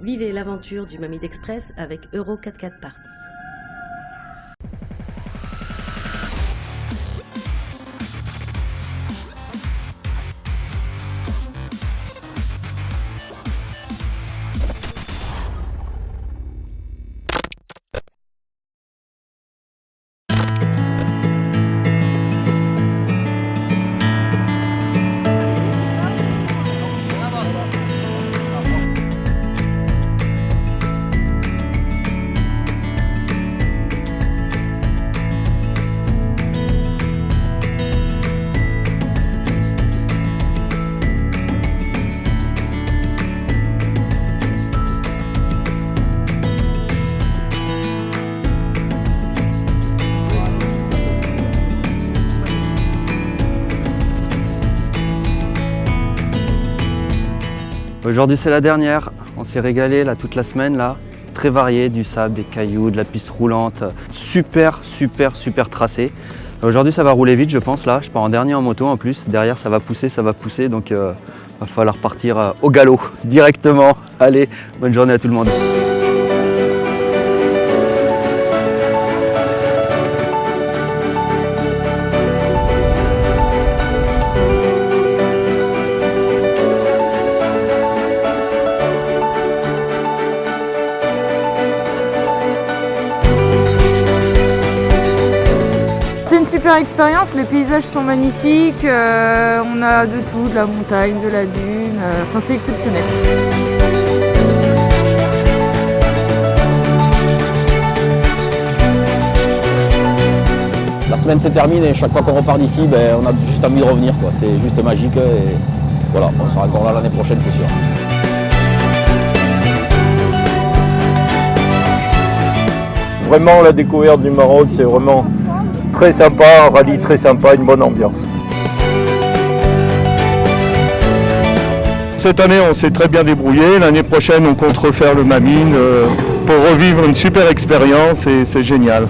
Vivez l'aventure du Mamit Express avec Euro 4x4 Parts. Aujourd'hui c'est la dernière, on s'est régalé là toute la semaine là, très varié, du sable, des cailloux, de la piste roulante, super tracé. Aujourd'hui ça va rouler vite je pense là, je pars en dernier en moto en plus, derrière ça va pousser donc va falloir partir au galop directement. Allez, bonne journée à tout le monde. C'est une super expérience, les paysages sont magnifiques, on a de tout, de la montagne, de la dune, enfin c'est exceptionnel. La semaine se termine et chaque fois qu'on repart d'ici, on a juste envie de revenir, quoi. C'est juste magique et voilà, on sera encore là l'année prochaine, c'est sûr. Vraiment la découverte du Maroc, c'est vraiment très sympa, un rallye très sympa, une bonne ambiance. Cette année on s'est très bien débrouillé, l'année prochaine on compte refaire le Mamine pour revivre une super expérience et c'est génial.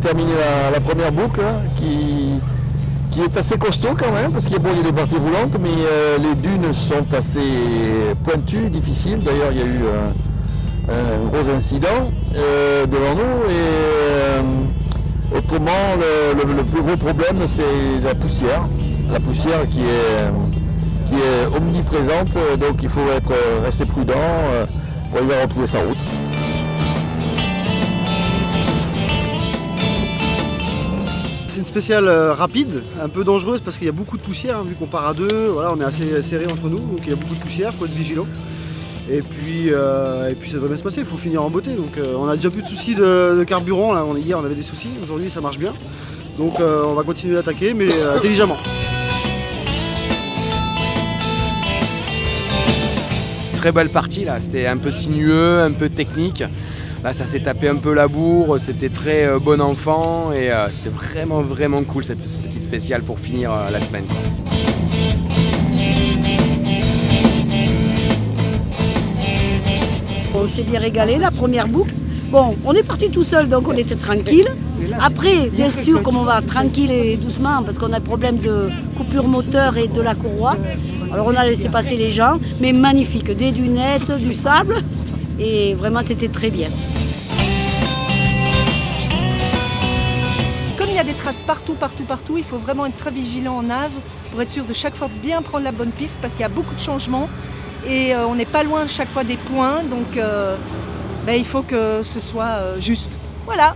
terminé la première boucle qui est assez costaud quand même, parce qu'il y a des parties roulantes, mais les dunes sont assez pointues, difficiles. D'ailleurs, il y a eu un gros incident devant nous. Et autrement, le plus gros problème, c'est la poussière. La poussière qui est omniprésente, donc il faut rester prudent pour arriver à retrouver sa route. C'est une spéciale rapide, un peu dangereuse parce qu'il y a beaucoup de poussière, vu qu'on part à deux, voilà, on est assez serré entre nous, donc il y a beaucoup de poussière, il faut être vigilant. Et puis ça devrait bien se passer, il faut finir en beauté. Donc on a déjà plus de soucis de carburant, là. Hier on avait des soucis, aujourd'hui ça marche bien. Donc on va continuer d'attaquer, mais intelligemment. Très belle partie là, c'était un peu sinueux, un peu technique. Là ça s'est tapé un peu la bourre, c'était très bon enfant et c'était vraiment cool cette petite spéciale pour finir la semaine. On s'est bien régalé, la première boucle. Bon, on est parti tout seul, donc on était tranquille. Après, bien sûr, comme on va tranquille et doucement, parce qu'on a le problème de coupure moteur et de la courroie, alors on a laissé passer les gens, mais magnifique, des dunettes, du sable, et vraiment c'était très bien. Comme il y a des traces partout, il faut vraiment être très vigilant en nave pour être sûr de chaque fois bien prendre la bonne piste, parce qu'il y a beaucoup de changements et on n'est pas loin chaque fois des points, donc il faut que ce soit juste. Voilà.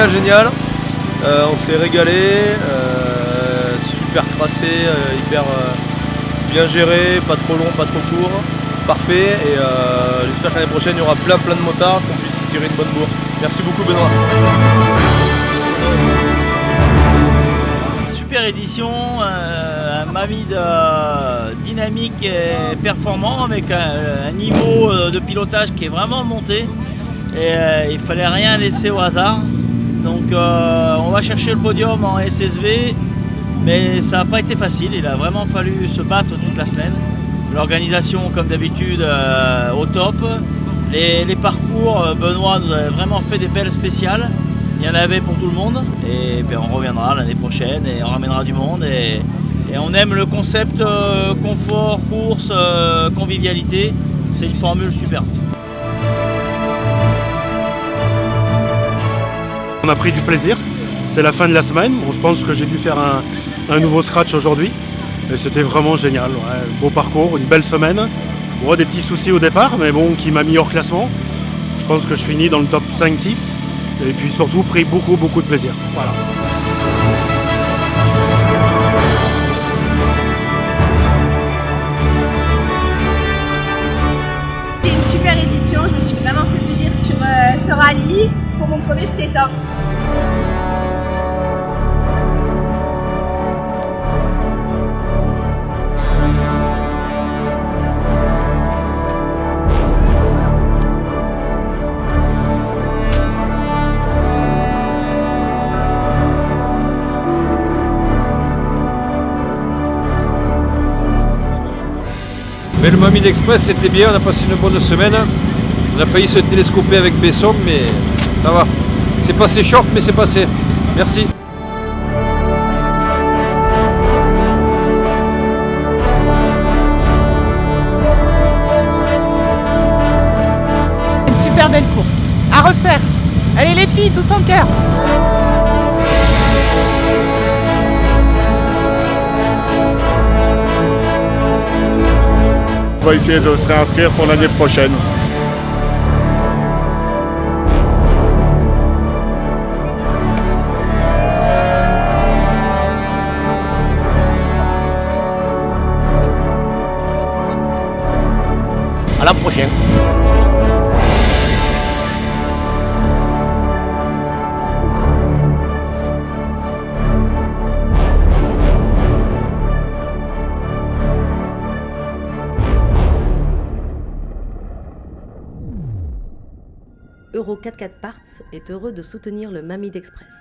Génial, on s'est régalé, super tracé, hyper bien géré, pas trop long, pas trop court, parfait et j'espère que l'année prochaine il y aura plein de motards, qu'on puisse tirer une bonne bourre. Merci beaucoup Benoît. Super édition, un Mamid dynamique et performant avec un niveau de pilotage qui est vraiment monté et il fallait rien laisser au hasard. Donc on va chercher le podium en SSV, mais ça n'a pas été facile, il a vraiment fallu se battre toute la semaine. L'organisation comme d'habitude au top, les parcours, Benoît nous a vraiment fait des belles spéciales, il y en avait pour tout le monde et bien, on reviendra l'année prochaine et on ramènera du monde et on aime le concept confort, course, convivialité, c'est une formule super. On a pris du plaisir, c'est la fin de la semaine, bon, je pense que j'ai dû faire un nouveau scratch aujourd'hui et c'était vraiment génial, ouais, beau parcours, une belle semaine, bon, des petits soucis au départ mais bon qui m'a mis hors classement, je pense que je finis dans le top 5-6 et puis surtout pris beaucoup de plaisir. Voilà. rallye pour mon premier Steta. Mais le Mamine Express c'était bien, on a passé une bonne semaine. On a failli se télescoper avec Besson, mais ça va. C'est passé short, mais c'est passé. Merci. Une super belle course. À refaire. Allez les filles, tous en cœur. On va essayer de se réinscrire pour l'année prochaine. À la prochaine. Euro 44 Parts est heureux de soutenir le Mamide Express.